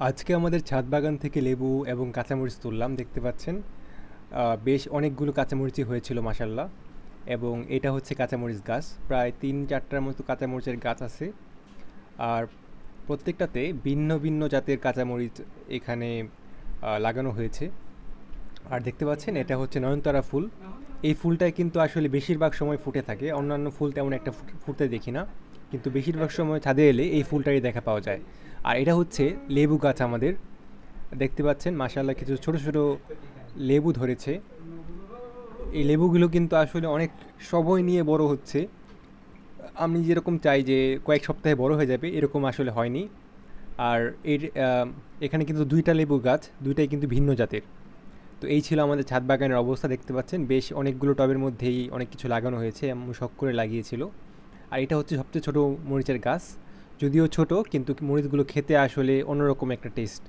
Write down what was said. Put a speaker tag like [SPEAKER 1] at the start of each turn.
[SPEAKER 1] আজকে আমাদের ছাদ বাগান থেকে লেবু এবং কাঁচামরিচ তুললাম, দেখতে পাচ্ছেন। বেশ অনেকগুলো কাঁচামরিচই হয়েছিল মাসাল্লাহ। এবং এটা হচ্ছে কাঁচামরিচ গাছ, প্রায় 3-4টার মতো কাঁচামরিচের গাছ আছে। আর প্রত্যেকটাতে ভিন্ন ভিন্ন জাতের কাঁচামরিচ এখানে লাগানো হয়েছে। আর দেখতে পাচ্ছেন এটা হচ্ছে নয়নতারা ফুল। এই ফুলটাই কিন্তু আসলে বেশিরভাগ সময় ফুটে থাকে, অন্যান্য ফুল তেমন একটা ফুটতে দেখি না, কিন্তু বেশিরভাগ সময় ছাদে এলে এই ফুলটারই দেখা পাওয়া যায়। আর এটা হচ্ছে লেবু গাছ আমাদের, দেখতে পাচ্ছেন মাশাআল্লাহ কিছু ছোট ছোট লেবু ধরেছে। এই লেবুগুলো কিন্তু আসলে অনেক সময় নিয়ে বড় হচ্ছে। আমি যেরকম চাই যে কয়েক সপ্তাহে বড় হয়ে যাবে, এরকম আসলে হয়নি। আর এর এখানে কিন্তু 2টা লেবু গাছ, 2টাই কিন্তু ভিন্ন জাতের। তো এই ছিল আমাদের ছাদ বাগানের অবস্থা, দেখতে পাচ্ছেন বেশ অনেকগুলো টবের মধ্যেই অনেক কিছু লাগানো হয়েছে, এমন শখ করে লাগিয়েছিল। আর এটা হচ্ছে সবচেয়ে ছোট মরিচের গাছ, যদিও ছোট কিন্তু মরিচগুলো খেতে আসলে অন্যরকম একটা টেস্ট।